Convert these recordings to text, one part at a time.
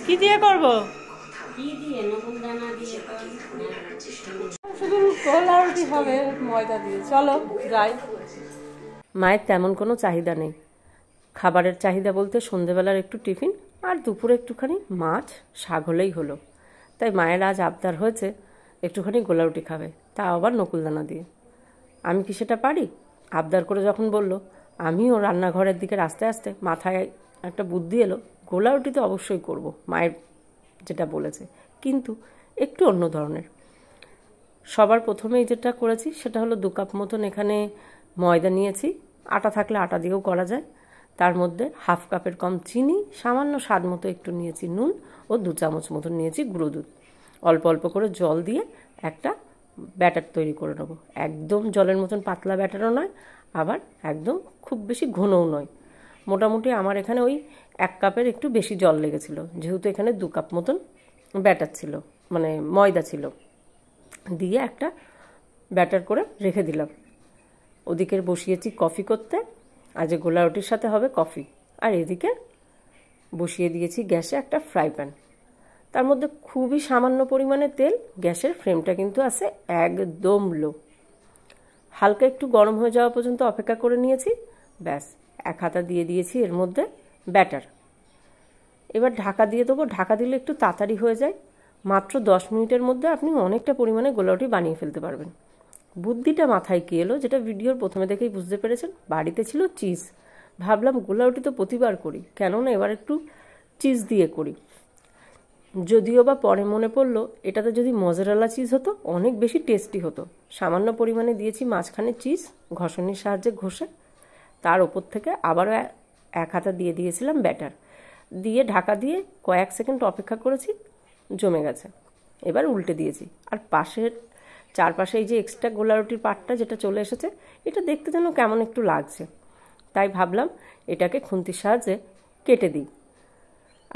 কি দিয়ে করব? শুধু গোলা রুটি হবে ময়দা দিয়ে। চলো যাই। মায়ের তেমন কোনো চাহিদা নেই। খাবারের চাহিদা বলতে সন্ধেবেলার একটু টিফিন আর দুপুরে একটুখানি মাছ শাক হলেই হলো। তাই মায়ের আজ আবদার হয়েছে একটুখানি গোলা রুটি খাবে, তা আবার নকুলদানা দিয়ে। আমি কি সেটা পারি? আবদার করে যখন বলল, আমিও রান্নাঘরের দিকে আস্তে আস্তে মাথায় একটা বুদ্ধি এলো, গোলা রুটি তো অবশ্যই করব, মায়ের যেটা বলেছে, কিন্তু একটু অন্য ধরনের। সবার প্রথমেই যেটা করেছি সেটা হলো 2 কাপ মতন এখানে ময়দা নিয়েছি। আটা থাকলে আটা দিয়েও করা যায়। তার মধ্যে 1/2 কাপের কম চিনি, সামান্য স্বাদ মতো একটু নিয়েছি নুন ও 2 চামচ মতন নিয়েছি গুঁড়ো দুধ। অল্প অল্প করে জল দিয়ে একটা ব্যাটার তৈরি করে নেবো। একদম জলের মতন পাতলা ব্যাটারও নয়, আবার একদম খুব বেশি ঘনও নয়। মোটামুটি আমার এখানে ওই 1 কাপের একটু বেশি জল লেগেছিল, যেহেতু এখানে 2 কাপ মতন ব্যাটার ছিল, মানে ময়দা ছিল। দিয়ে একটা ব্যাটার করে রেখে দিলাম। ওদিকে বসিয়েছি কফি করতে, আজ গোলা রুটির সাথে হবে কফি। আর এদিকে বসিয়ে দিয়েছি গ্যাসে একটা ফ্রাই প্যান, তার মধ্যে খুবই সামান্য পরিমাণে তেল। গ্যাসের ফ্লেমটা কিন্তু আছে একদম লো। হালকা একটু গরম হয়ে যাওয়া পর্যন্ত অপেক্ষা করে নিয়েছি। ব্যাস, 1 হাতা দিয়ে দিয়েছি এর মধ্যে ব্যাটার। এবার ঢাকা দিয়ে দেবো। ঢাকা দিলে একটু তাড়াতাড়ি হয়ে যায়। মাত্র 10 মিনিটের মধ্যে আপনি অনেকটা পরিমাণে গোলা রুটি বানিয়ে ফেলতে পারবেন। বুদ্ধিটা মাথায় কি এলো, যেটা ভিডিওর প্রথমে দেখেই বুঝতে পেরেছেন, বাড়িতে ছিল চিজ। ভাবলাম গোলা রুটি তো প্রতিবার করি, কেন না এবার একটু চিজ দিয়ে করি। যদিও বা পরে মনে পড়লো এটাতে যদি মজারেলা চিজ হতো অনেক বেশি টেস্টি হতো। সামান্য পরিমাণে দিয়েছি মাঝখানে চিজ, ঘষণির সাহায্যে ঘষে। তার ওপর থেকে আবারও 1 হাতা দিয়ে দিয়েছিলাম ব্যাটার। দিয়ে ঢাকা দিয়ে কয়েক সেকেন্ড অপেক্ষা করেছি, জমে গেছে। এবার উল্টে দিয়েছি। আর চারপাশে এই যে এক্সট্রা গোলা রুটির পাটটা যেটা চলে এসেছে, এটা দেখতে যেন কেমন একটু লাগছে। তাই ভাবলাম এটাকে খুন্তির সাহায্যে কেটে দিই।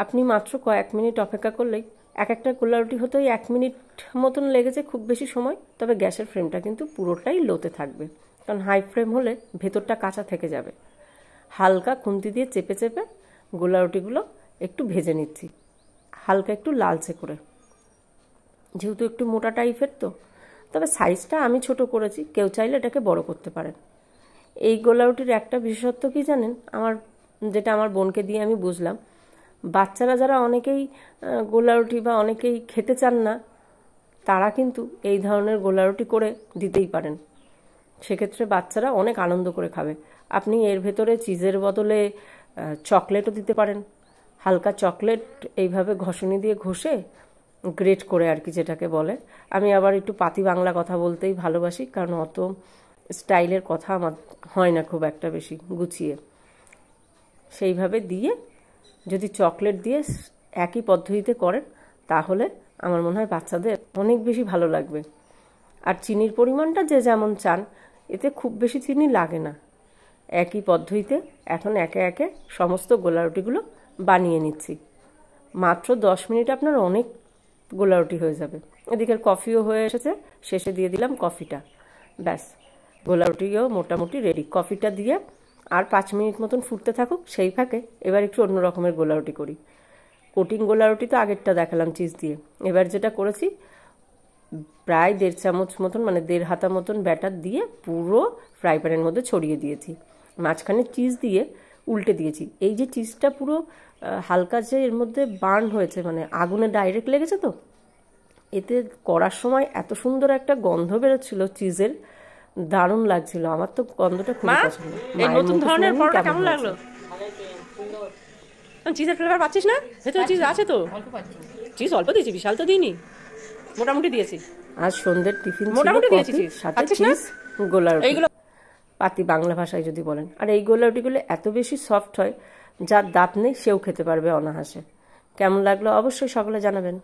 আপনি মাত্র কয়েক মিনিট অপেক্ষা করলেই একটা গোলা রুটি হতে 1 মিনিট মতন লেগেছে, খুব বেশি সময়। তবে গ্যাসের ফ্লেমটা কিন্তু পুরোটাই লোতে থাকবে, কারণ হাই ফ্লেম হলে ভেতরটা কাঁচা থেকে যাবে। হালকা খুন্তি দিয়ে চেপে চেপে গোলা রুটিগুলো একটু ভেজে নিচ্ছি, হালকা একটু লালচে করে। যেহেতু একটু মোটা টাইপের তো, তবে সাইজটা আমি ছোট করেছি, কেউ চাইলে এটাকে বড় করতে পারেন। এই গোলা রুটির একটা বিশেষত্ব কি জানেন, যেটা আমার বোনকে দিয়ে আমি বুঝলাম, বাচ্চারা যারা অনেকেই গোলা রুটি বা অনেকেই খেতে চান না, তারা কিন্তু এই ধরনের গোলা রুটি করে দিতেই পারেন। সেক্ষেত্রে বাচ্চারা অনেক আনন্দ করে খাবে। আপনি এর ভেতরে চিজের বদলে চকলেটও দিতে পারেন। হালকা চকলেট এইভাবে ঘষণি দিয়ে ঘষে গ্রেট করে আর কি, যেটাকে বলে। আমি আবার একটু পাতি বাংলা কথা বলতেই ভালোবাসি, কারণ অত স্টাইলের কথা আমার হয় না খুব একটা বেশি গুছিয়ে। সেইভাবে দিয়ে যদি চকলেট দিয়ে একই পদ্ধতিতে করেন, তাহলে আমার মনে হয় বাচ্চাদের অনেক বেশি ভালো লাগবে। আর চিনির পরিমাণটা যে যেমন চান, এতে খুব বেশি চিনি লাগে না। একই পদ্ধতিতে এখন একে একে সমস্ত গোলা রুটিগুলো বানিয়ে নিচ্ছি। মাত্র 10 মিনিট আপনার অনেক গোলা রুটি হয়ে যাবে। এদিকের কফিও হয়ে এসেছে, শেষে দিয়ে দিলাম কফিটা। ব্যাস, গোলা রুটিও মোটামুটি রেডি। কফিটা দিয়ে আর 5 মিনিট মতন ফুটতে থাকুক। সেই ফাঁকে এবার একটু অন্য রকমের গোলা রুটি করি। কোটিং গোলা রুটি তো আগেরটা দেখালাম চিজ দিয়ে। এবার যেটা করেছি, প্রায় 1.5 চামচ মতন, মানে 1.5 হাতা মতন ব্যাটার দিয়ে পুরো ফ্রাই প্যানের মধ্যে ছড়িয়ে দিয়েছি। মাঝখানে চিজ দিয়ে উল্টে দিয়েছি। এই যে চিজটা পুরো হালকা যে এর মধ্যে বার্ন হয়েছে, মানে আগুনে ডাইরেক্ট লেগেছে, তো এতে করার সময় এত সুন্দর একটা গন্ধ বেরোচ্ছিল চিজের, দারুণ লাগছিল। আমার তো গন্ধটা খুব পছন্দ। এই নতুন ধরনের পরোটা কেমন লাগলো? চিজের ফ্লেভার পাচ্ছিস না? ভেতরে চিজ আছে তো? চিজ অল্প দিয়েছি, বিশাল তো দিইনি, মোটামুটি দিয়েছি। আজ সন্ধ্যের টিফিন মোটামুটি দিয়েছি, সাথে চিজ গোলা রুটি, এইগুলো পাতি বাংলা ভাষায় যদি বলেন। আর এই গোলা রুটিগুলো এত বেশি সফট হয়, যার দাঁত নেই সেও খেতে পারবে অনায়াসে। কেমন লাগলো অবশ্যই সকলে জানাবেন।